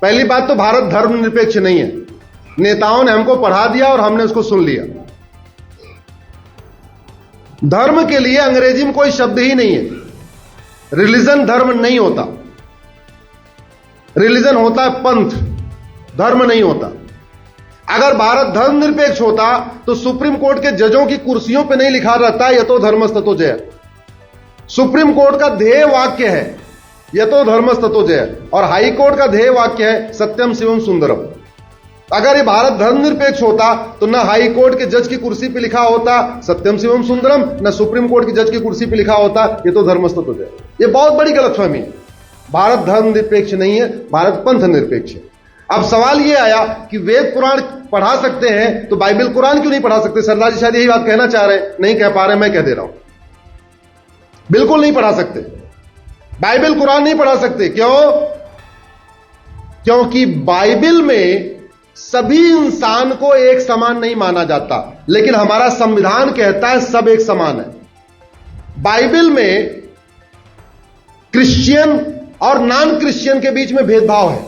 पहली बात तो भारत धर्मनिरपेक्ष नहीं है। नेताओं ने हमको पढ़ा दिया और हमने उसको सुन लिया। धर्म के लिए अंग्रेजी में कोई शब्द ही नहीं है। रिलीजन धर्म नहीं होता। रिलीजन होता है पंथ, धर्म नहीं होता। अगर भारत धर्मनिरपेक्ष होता तो सुप्रीम कोर्ट के जजों की कुर्सियों पे नहीं लिखा रहता यतो धर्मस्ततो जय। सुप्रीम कोर्ट का ध्येय वाक्य है यतो धर्मस्ततो जय, और हाई कोर्ट का ध्येय वाक्य है सत्यम शिवम सुंदरम। अगर ये भारत धर्मनिरपेक्ष होता तो न हाई कोर्ट के जज की कुर्सी पे लिखा होता सत्यम शिवम सुंदरम, न सुप्रीम कोर्ट की जज की कुर्सी पे लिखा होता यतो धर्मस्ततो जय। ये बहुत बड़ी गलतफहमी है। भारत धर्मनिरपेक्ष नहीं है, भारत पंथ निरपेक्ष है। अब सवाल यह आया कि वेद पुराण पढ़ा सकते हैं तो बाइबल कुरान क्यों नहीं पढ़ा सकते? सरदार जी शायद यही बात कहना चाह रहे हैं, नहीं कह पा रहे, मैं कह दे रहा हूं। बिल्कुल नहीं पढ़ा सकते, बाइबल कुरान नहीं पढ़ा सकते। क्यों? क्योंकि बाइबल में सभी इंसान को एक समान नहीं माना जाता, लेकिन हमारा संविधान कहता है सब एक समान है। बाइबल में क्रिश्चियन और नॉन क्रिश्चियन के बीच में भेदभाव है,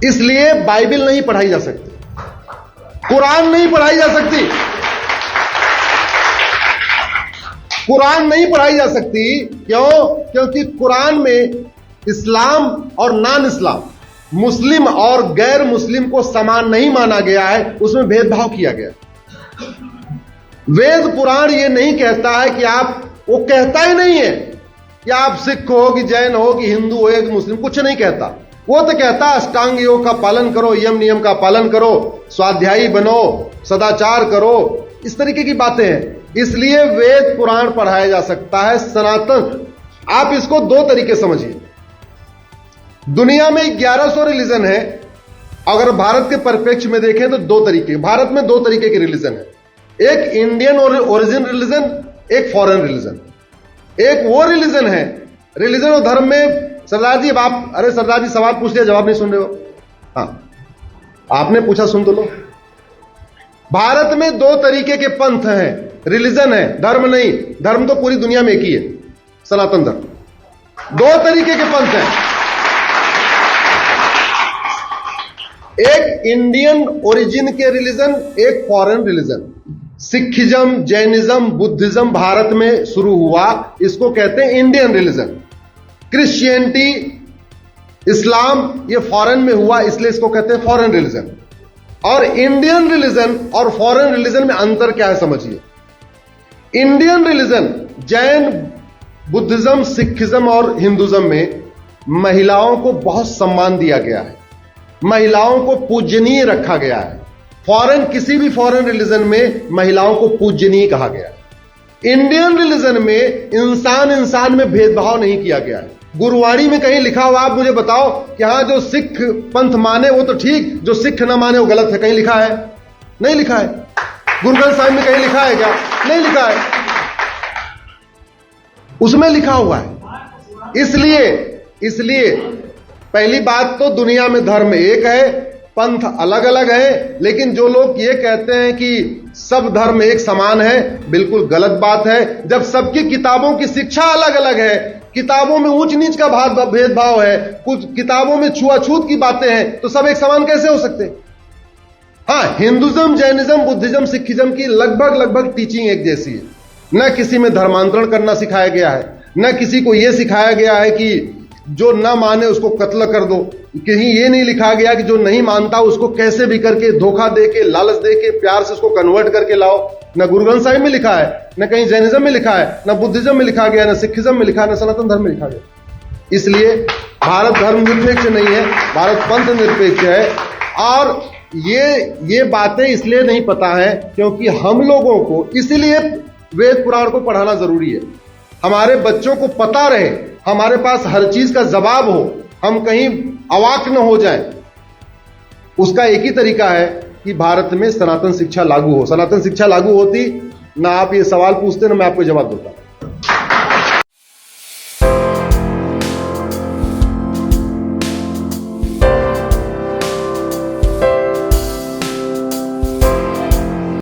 इसलिए बाइबल नहीं पढ़ाई जा सकती, कुरान नहीं पढ़ाई जा सकती। कुरान नहीं पढ़ाई जा सकती क्यों? क्योंकि कुरान में इस्लाम और नॉन इस्लाम, मुस्लिम और गैर मुस्लिम को समान नहीं माना गया है, उसमें भेदभाव किया गया। वेद पुराण यह नहीं कहता है कि आप, वो कहता ही नहीं है कि आप सिख हो कि जैन हो कि हिंदू हो कि मुस्लिम, कुछ नहीं कहता। वो तो कहता है अष्टांग योग का पालन करो, यम नियम का पालन करो, स्वाध्यायी बनो, सदाचार करो, इस तरीके की बातें हैं। इसलिए वेद पुराण पढ़ाया जा सकता है। सनातन, आप इसको दो तरीके समझिए। दुनिया में 1100 रिलीजन है, अगर भारत के परिप्रेक्ष्य में देखें तो दो तरीके, भारत में दो तरीके के रिलीजन है। एक इंडियन ओरिजिन रिलीजन, एक फॉरेन रिलीजन। एक वो रिलीजन है, रिलीजन और धर्म में सरदार जी, अब आप, अरे सरदार जी सवाल पूछ लिया जवाब नहीं सुन रहे हो। हाँ, आपने पूछा सुन तो लो। भारत में दो तरीके के पंथ हैं, रिलीजन है, धर्म नहीं। धर्म तो पूरी दुनिया में एक ही है, सनातन धर्म। दो तरीके के पंथ हैं, एक इंडियन ओरिजिन के रिलीजन, एक foreign religion. Sikhism, Jainism, Buddhism Bharat में शुरू हुआ, इसको कहते हैं इंडियन रिलीजन। क्रिश्चियनिटी, इस्लाम, ये फॉरेन में हुआ, इसलिए इसको कहते हैं फॉरेन रिलीजन। और इंडियन रिलीजन और फॉरेन रिलीजन में अंतर क्या है समझिए। Indian religion, Jain, Buddhism, Sikhism और हिंदुज्म में महिलाओं को बहुत सम्मान दिया गया है, महिलाओं को पूजनीय रखा गया है। फॉरेन, किसी भी फॉरेन रिलीजन में महिलाओं को पूजनीय कहा गया है। इंडियन रिलीजन में इंसान इंसान में भेदभाव नहीं किया गया है। गुरुवाणी में कहीं लिखा हुआ, आप मुझे बताओ कि हाँ जो सिख पंथ माने वो तो ठीक, जो सिख न माने वो गलत है, कहीं लिखा है? नहीं लिखा है। गुरु ग्रंथ साहिब में कहीं लिखा है क्या? नहीं लिखा है। उसमें लिखा हुआ है। इसलिए पहली बात तो दुनिया में धर्म एक है, पंथ अलग अलग है। लेकिन जो लोग ये कहते हैं कि सब धर्म एक समान है, बिल्कुल गलत बात है। जब सबकी किताबों की शिक्षा अलग अलग है, किताबों में ऊंच नीच का भेदभाव है, कुछ किताबों में छुआछूत की बातें हैं, तो सब एक समान कैसे हो सकते? हाँ, हिंदुज्म, जैनिज्म, बुद्धिज्म, सिखिज्म की लगभग टीचिंग एक जैसी है। न किसी में धर्मांतरण करना सिखाया गया है, न किसी को यह सिखाया गया है कि जो न माने उसको कत्ल कर दो। कहीं ये नहीं लिखा गया कि जो नहीं मानता उसको कैसे भी करके धोखा देके, लालच देके, प्यार से उसको कन्वर्ट करके लाओ। न गुरु ग्रंथ साहिब में लिखा है, न कहीं जैनिज्म में लिखा है, न बुद्धिज्म में लिखा गया, न सिखिज्म में लिखा है, न सनातन धर्म में लिखा गया। इसलिए भारत धर्म निरपेक्ष नहीं है, भारत पंथ निरपेक्ष है। और ये बातें इसलिए नहीं पता है क्योंकि हम लोगों को, इसलिए वेद पुराण को पढ़ाना जरूरी है। हमारे बच्चों को पता रहे, हमारे पास हर चीज का जवाब हो, हम कहीं अवाक न हो जाए। उसका एक ही तरीका है कि भारत में सनातन शिक्षा लागू हो। सनातन शिक्षा लागू होती ना आप ये सवाल पूछते ना मैं आपको जवाब देता।